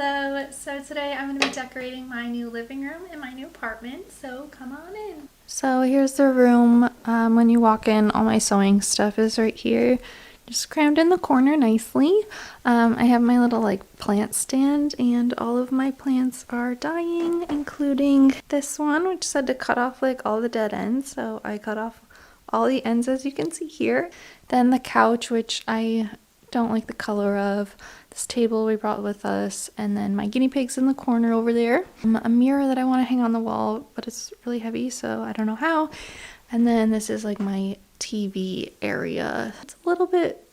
Hello, so today I'm going to be decorating my new living room in my new apartment, so come on in. So here's the room. When you walk in, all my sewing stuff is right here, just crammed in the corner nicely. I have my little plant stand and all of my plants are dying, including this one, which said to cut off all the dead ends, so I cut off all the ends as you can see here. Then the couch, which I don't like the color of. This table we brought with us, and then my guinea pigs in the corner over there. A mirror that I want to hang on the wall, but it's really heavy, so I don't know how. And then this is my TV area. It's a little bit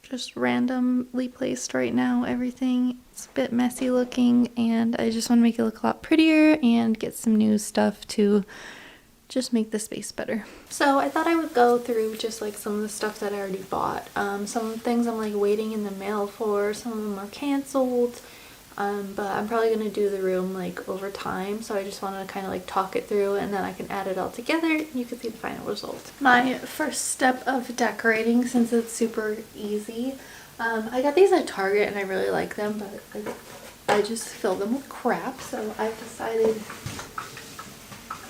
just randomly placed right now. Everything it's a bit messy looking, and I just want to make it look a lot prettier and get some new stuff to just make the space better. So I thought I would go through just some of the stuff that I already bought. Some things I'm waiting in the mail for, some of them are canceled, but I'm probably going to do the room over time, so I just wanted to kind of talk it through, and then I can add it all together and you can see the final result. My first step of decorating, since it's super easy, I got these at Target and I really like them, but I just fill them with crap, so I've decided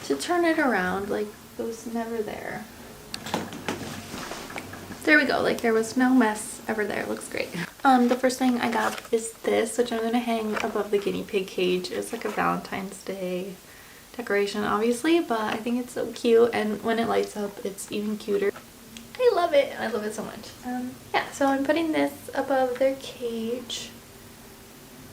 to turn it around. It was never there. There we go. There was no mess ever there. It looks great. The first thing I got is this, which I'm gonna hang above the guinea pig cage. It's a Valentine's Day decoration, obviously, but I think it's so cute, and when it lights up, it's even cuter. I love it. I love it so much. Yeah, so I'm putting this above their cage,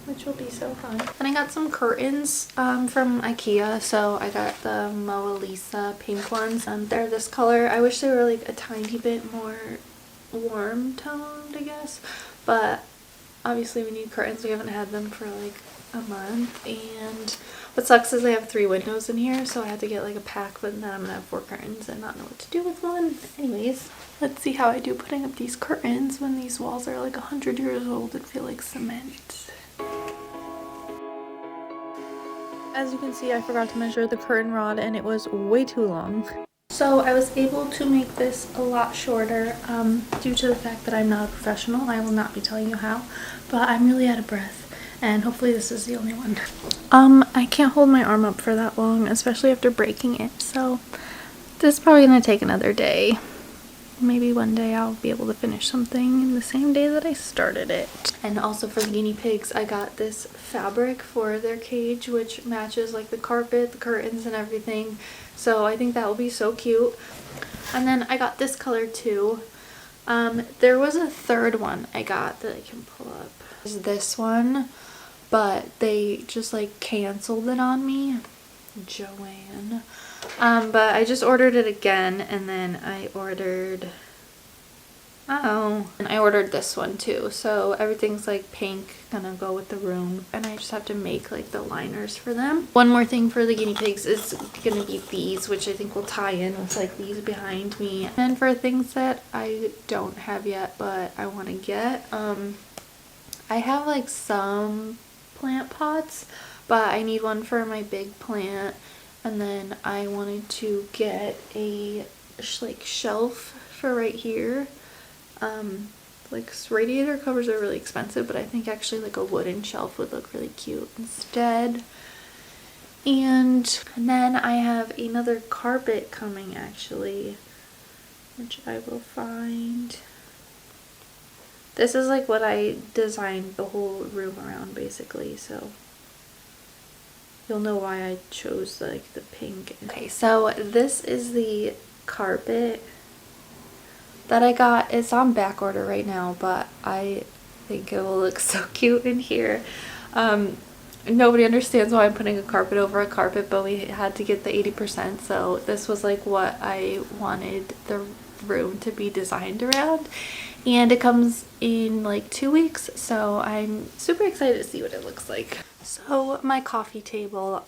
which will be so fun. And I got some curtains from IKEA. So I got the Mona Lisa pink ones. They're this color. I wish they were a tiny bit more warm toned, I guess. But obviously we need curtains. We haven't had them for a month. And what sucks is I have 3 windows in here, so I had to get a pack, but then I'm gonna have 4 curtains and not know what to do with one. Anyways, let's see how I do putting up these curtains when these walls are 100 years old and feel like cement. As you can see, I forgot to measure the curtain rod and it was way too long. So I was able to make this a lot shorter due to the fact that I'm not a professional. I will not be telling you how, but I'm really out of breath and hopefully this is the only one. I can't hold my arm up for that long, especially after breaking it, so this is probably going to take another day. Maybe one day I'll be able to finish something in the same day that I started it. And also for the guinea pigs, I got this fabric for their cage, which matches the carpet, the curtains, and everything. So I think that will be so cute. And then I got this color too. There was a third one I got that I can pull up. It's this one, but they just canceled it on me. Joanne. But I just ordered it again, and then I ordered this one too, so everything's pink, gonna go with the room, and I just have to make the liners for them. One more thing for the guinea pigs is gonna be these, which I think will tie in with these behind me. And for things that I don't have yet but I want to get, I have some plant pots, but I need one for my big plant. And then I wanted to get a shelf for right here. Radiator covers are really expensive, but I think actually a wooden shelf would look really cute instead. And then I have another carpet coming actually, which I will find. This is what I designed the whole room around basically, so you'll know why I chose the pink. Okay, so this is the carpet that I got. It's on back order right now, but I think it will look so cute in here. Nobody understands why I'm putting a carpet over a carpet, but we had to get the 80%, so this was what I wanted the room to be designed around. And it comes in 2 weeks, so I'm super excited to see what it looks like. So my coffee table,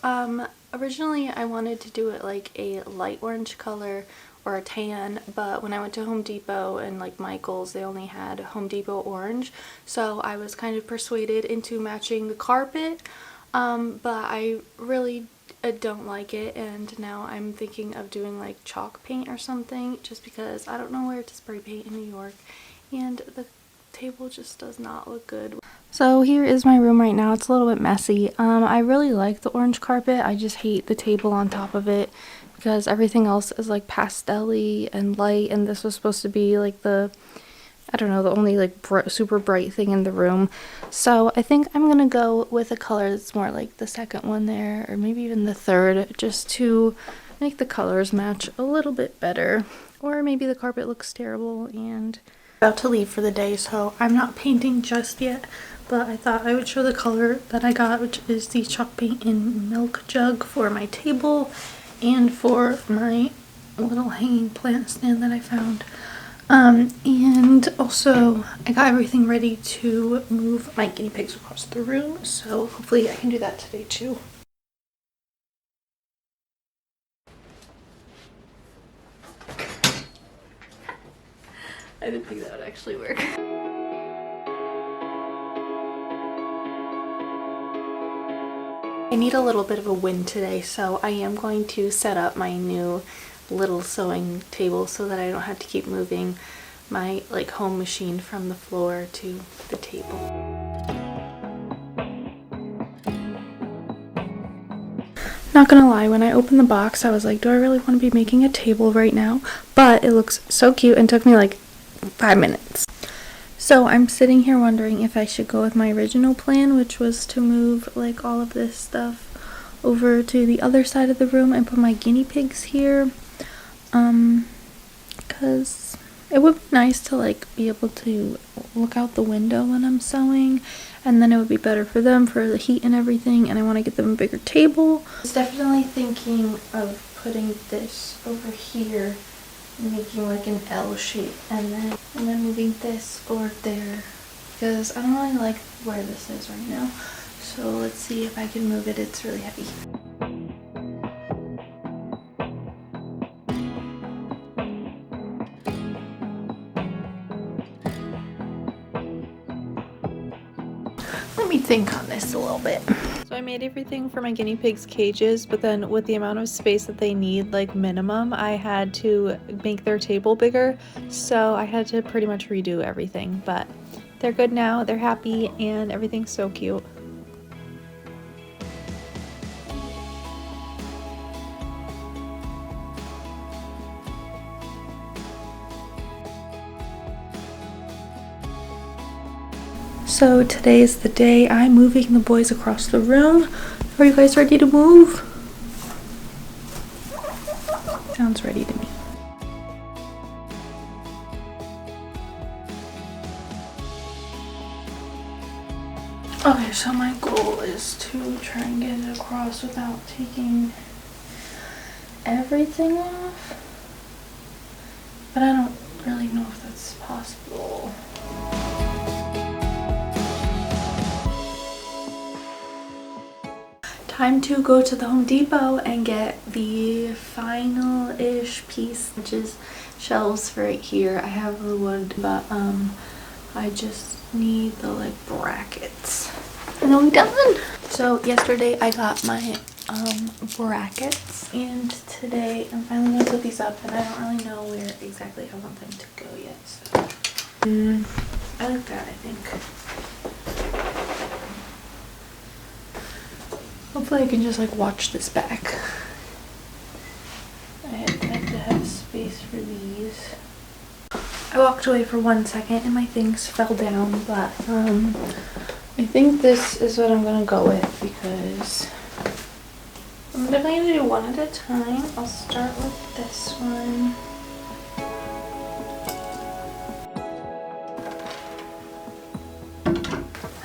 originally I wanted to do it a light orange color or a tan, but when I went to Home Depot and Michael's, they only had Home Depot orange, so I was kind of persuaded into matching the carpet, but I really don't like it, and now I'm thinking of doing chalk paint or something, just because I don't know where to spray paint in New York, and the table just does not look good. So here is my room right now. It's a little bit messy. I really like the orange carpet. I just hate the table on top of it because everything else is like pastel-y and light, and this was supposed to be like the, I don't know, the only like super bright thing in the room. So I think I'm gonna go with a color that's more like the second one there, or maybe even the third, just to make the colors match a little bit better. Or maybe the carpet looks terrible and about to leave for the day, so I'm not painting just yet, but I thought I would show the color that I got, which is the chalk paint in Milk Jug for my table and for my little hanging plant stand that I found. And also I got everything ready to move my guinea pigs across the room, so hopefully I can do that today too. I didn't think that would actually work. I need a little bit of a win today, so I am going to set up my new little sewing table so that I don't have to keep moving my like home machine from the floor to the table. Not gonna lie, when I opened the box I was like, do I really want to be making a table right now? But it looks so cute and took me like 5 minutes. So I'm sitting here wondering if I should go with my original plan, which was to move like all of this stuff over to the other side of the room and put my guinea pigs here, because it would be nice to like be able to look out the window when I'm sewing, and then it would be better for them for the heat and everything, and I want to get them a bigger table. I was definitely thinking of putting this over here, making like an L shape, and then moving this over there, because I don't really like where this is right now. So let's see if I can move it. It's really heavy. Let me think on this a little bit. So I made everything for my guinea pigs' cages, but then with the amount of space that they need, like minimum, I had to make their table bigger. So I had to pretty much redo everything, but they're good now, they're happy, and everything's so cute. So today is the day I'm moving the boys across the room. Are you guys ready to move? Sounds ready to me. Okay, so my goal is to try and get it across without taking everything off, but I don't really know if that's possible. Time to go to the Home Depot and get the final-ish piece, which is shelves for right here. I have the wood, but I just need the like brackets, and then we're done. So yesterday I got my brackets, and today I'm finally gonna put these up, and I don't really know where exactly I want them to go yet. So I like that, I think. Hopefully I can just like watch this back. I had to have space for these. I walked away for 1 second and my things fell down, but I think this is what I'm gonna go with, because I'm definitely gonna do one at a time. I'll start with this one.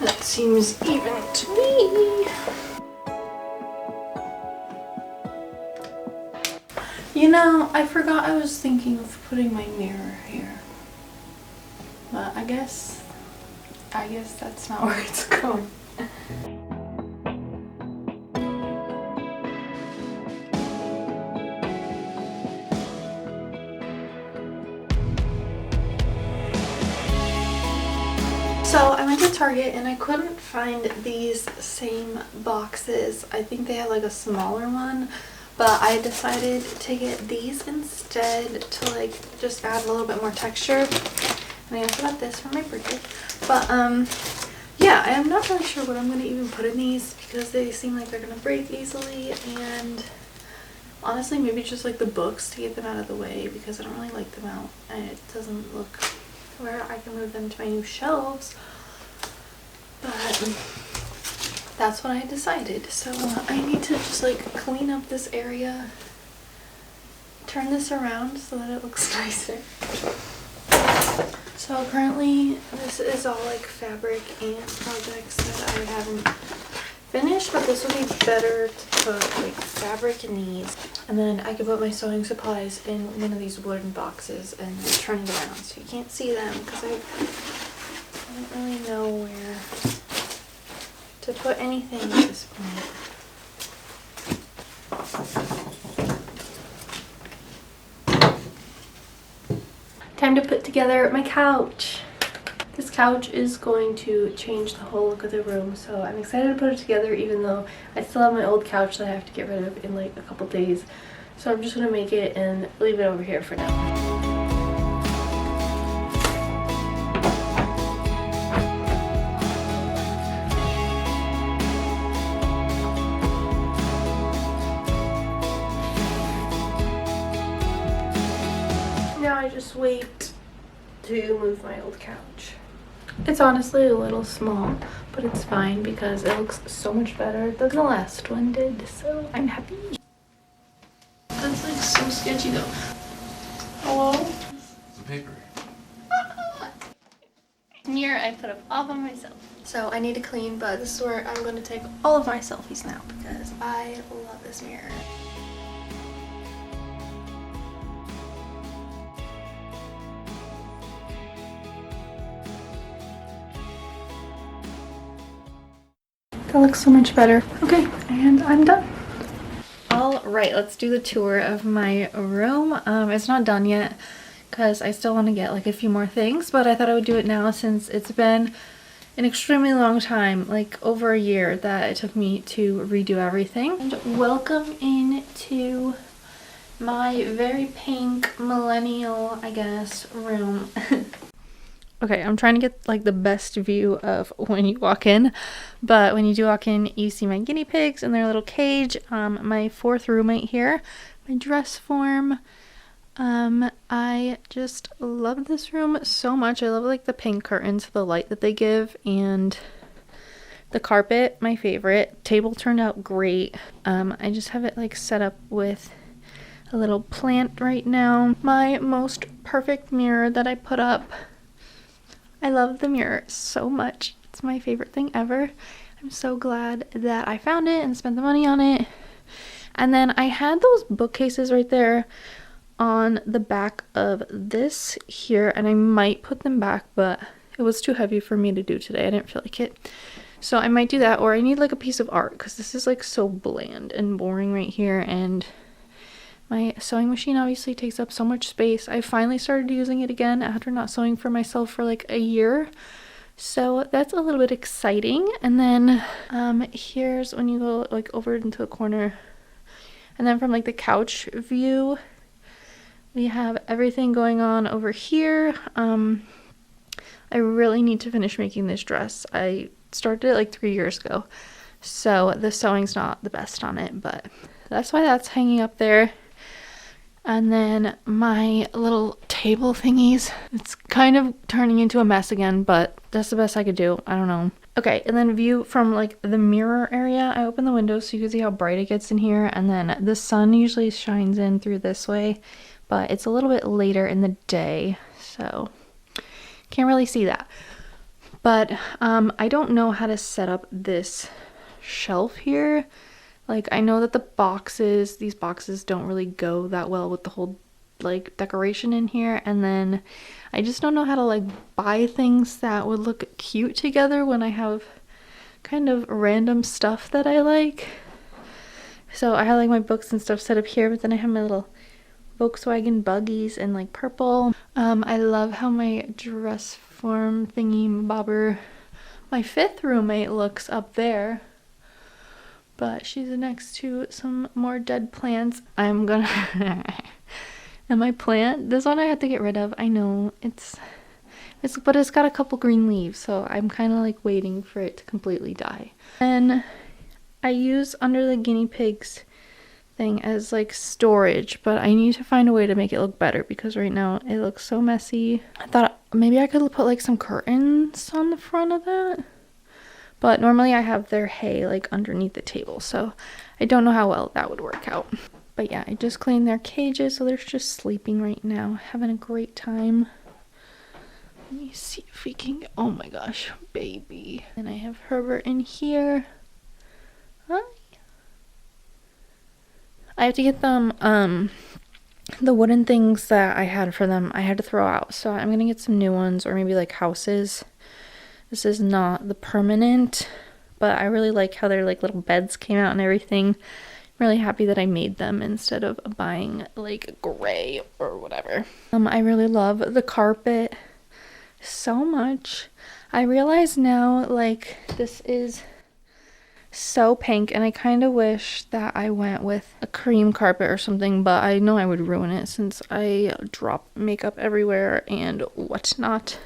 That seems even to me. You know, I forgot I was thinking of putting my mirror here, but I guess that's not where it's going. So I went to Target and I couldn't find these same boxes. I think they had like a smaller one, but I decided to get these instead to like just add a little bit more texture. And I also got this for my birthday. But yeah, yeah, I'm not really sure what I'm going to even put in these because they seem like they're going to break easily, and honestly maybe just like the books to get them out of the way because I don't really like them out and it doesn't look where I can move them to my new shelves. But that's what I decided. So I need to just like clean up this area, turn this around so that it looks nicer. So currently this is all like fabric and projects that I haven't finished, but this would be better to put like fabric in these, and then I could put my sewing supplies in one of these wooden boxes and turn it around so you can't see them because I don't really know where to put anything at this point. Time to put together my couch. This couch is going to change the whole look of the room, so I'm excited to put it together even though I still have my old couch that I have to get rid of in like a couple days. So I'm just going to make it and leave it over here for now. Now I just wait to move my old couch. It's honestly a little small, but it's fine because it looks so much better than the last one did, so I'm happy. That's like so sketchy though. Hello? The paper. Mirror I put up all by myself. So I need to clean, but this is where I'm going to take all of my selfies now because I love this mirror. That looks so much better. Okay, and I'm done. All right, let's do the tour of my room. It's not done yet because I still want to get like a few more things, but I thought I would do it now since it's been an extremely long time, like over a year, that it took me to redo everything. And welcome into my very pink millennial, I guess, room. Okay, I'm trying to get like the best view of when you walk in, but when you do walk in, you see my guinea pigs in their little cage, my fourth roommate here, my dress form. I just love this room so much. I love like the pink curtains, the light that they give, and the carpet, my favorite. Table turned out great. I just have it like set up with a little plant right now. My most perfect mirror that I put up. I love the mirror so much. It's my favorite thing ever. I'm so glad that I found it and spent the money on it. And then I had those bookcases right there on the back of this here, and I might put them back, but it was too heavy for me to do today. I didn't feel like it. So I might do that, or I need like a piece of art because this is like so bland and boring right here, and my sewing machine obviously takes up so much space. I finally started using it again after not sewing for myself for like a year. So that's a little bit exciting. And then here's when you go like over into the corner. And then from like the couch view, we have everything going on over here. I really need to finish making this dress. I started it like 3 years ago. So the sewing's not the best on it, but that's why that's hanging up there. And then my little table thingies, it's kind of turning into a mess again, but that's the best I could do. I don't know. Okay, and then view from like the mirror area. I open the windows so you can see how bright it gets in here, and then the sun usually shines in through this way, but it's a little bit later in the day, so can't really see that. But I don't know how to set up this shelf here. Like, I know that these boxes don't really go that well with the whole like decoration in here, and then I just don't know how to like buy things that would look cute together when I have kind of random stuff that I like. So I have like my books and stuff set up here, but then I have my little Volkswagen buggies in like purple. I love how my dress form thingy bobber, my fifth roommate, looks up there. But she's next to some more dead plants. I'm gonna... And my plant, this one I have to get rid of. I know, But it's got a couple green leaves, so I'm kind of like waiting for it to completely die. And I use under the guinea pigs thing as like storage, but I need to find a way to make it look better because right now it looks so messy. I thought maybe I could put like some curtains on the front of that, but normally I have their hay like underneath the table, so I don't know how well that would work out. But yeah, I just cleaned their cages, so they're just sleeping right now, having a great time. Let me see if we can get, oh my gosh, baby. And I have Herbert in here. Hi. I have to get them, the wooden things that I had for them, I had to throw out. So I'm gonna get some new ones, or maybe like houses. This is not the permanent, but I really like how their like little beds came out and everything. I'm really happy that I made them instead of buying like gray or whatever. I really love the carpet so much. I realize now like this is so pink, and I kind of wish that I went with a cream carpet or something, but I know I would ruin it since I drop makeup everywhere and whatnot.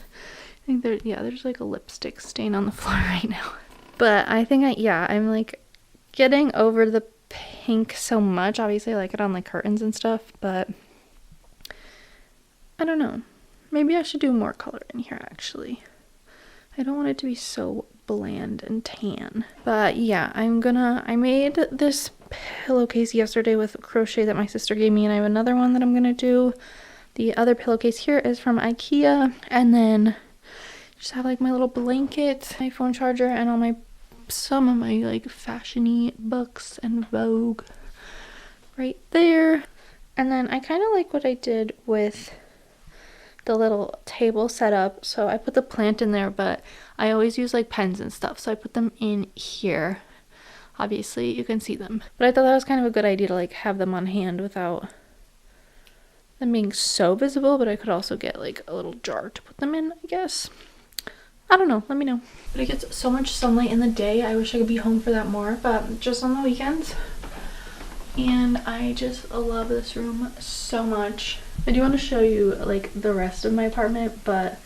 I think there's like a lipstick stain on the floor right now. But I think I'm like getting over the pink so much. Obviously I like it on like curtains and stuff, but I don't know. Maybe I should do more color in here actually. I don't want it to be so bland and tan. But yeah, I made this pillowcase yesterday with crochet that my sister gave me, and I have another one that I'm gonna do. The other pillowcase here is from IKEA, and then just have like my little blanket, my phone charger, and all some of my like fashion-y books and Vogue right there. And then I kind of like what I did with the little table setup, so I put the plant in there, but I always use like pens and stuff, so I put them in here. Obviously you can see them, but I thought that was kind of a good idea to like have them on hand without them being so visible. But I could also get like a little jar to put them in, I guess. I don't know, let me know. But it gets so much sunlight in the day. I wish I could be home for that more, but just on the weekends. And I just love this room so much. I do want to show you like the rest of my apartment, but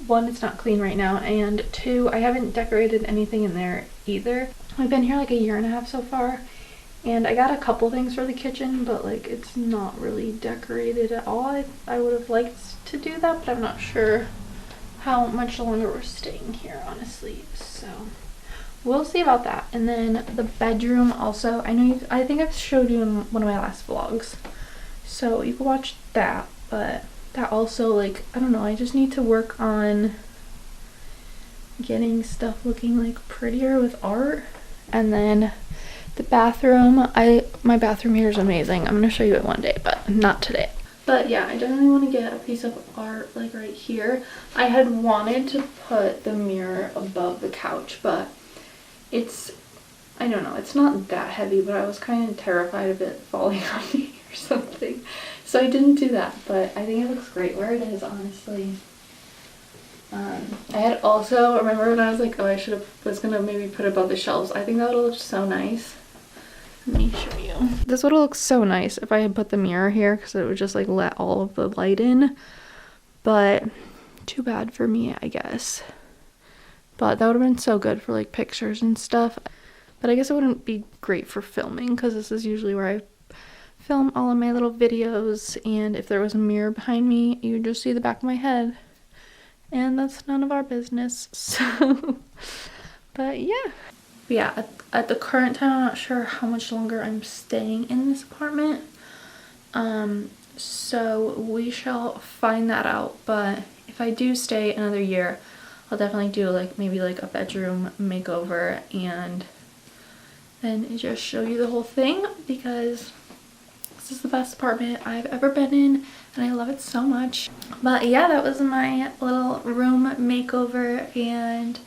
one, it's not clean right now, and two, I haven't decorated anything in there either. I've been here like a year and a half so far, and I got a couple things for the kitchen, but like it's not really decorated at all. I would have liked to do that, but I'm not sure how much longer we're staying here, honestly, so we'll see about that. And then the bedroom also, I think I've showed you in one of my last vlogs, so you can watch that. But that also, like, I don't know, I just need to work on getting stuff looking like prettier with art. And then the bathroom, my bathroom here is amazing. I'm gonna show you it one day, but not today. But yeah, I definitely want to get a piece of art like right here. I had wanted to put the mirror above the couch, but I don't know, it's not that heavy, but I was kind of terrified of it falling on me or something. So I didn't do that, but I think it looks great where it is, honestly. I had also, remember when I was like, oh, was gonna maybe put it above the shelves. I think that would look so nice. Let me show you. This would have looked so nice if I had put the mirror here, because it would just like let all of the light in. But too bad for me, I guess. But that would have been so good for like pictures and stuff. But I guess it wouldn't be great for filming, because this is usually where I film all of my little videos, and if there was a mirror behind me, you would just see the back of my head, and that's none of our business. So but yeah, at the current time, I'm not sure how much longer I'm staying in this apartment, so we shall find that out. But if I do stay another year, I'll definitely do like maybe like a bedroom makeover, and then just show you the whole thing, because this is the best apartment I've ever been in, and I love it so much. But yeah, that was my little room makeover and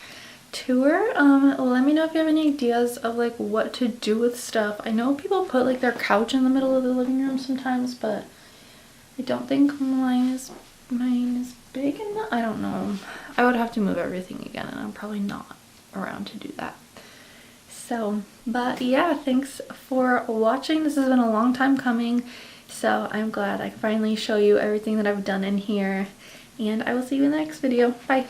tour. Let me know if you have any ideas of like what to do with stuff. I know people put like their couch in the middle of the living room sometimes, but I don't think mine is big enough. I don't know. I would have to move everything again, and I'm probably not around to do that. So, but yeah, thanks for watching. This has been a long time coming, so I'm glad I can finally show you everything that I've done in here. And I will see you in the next video. Bye!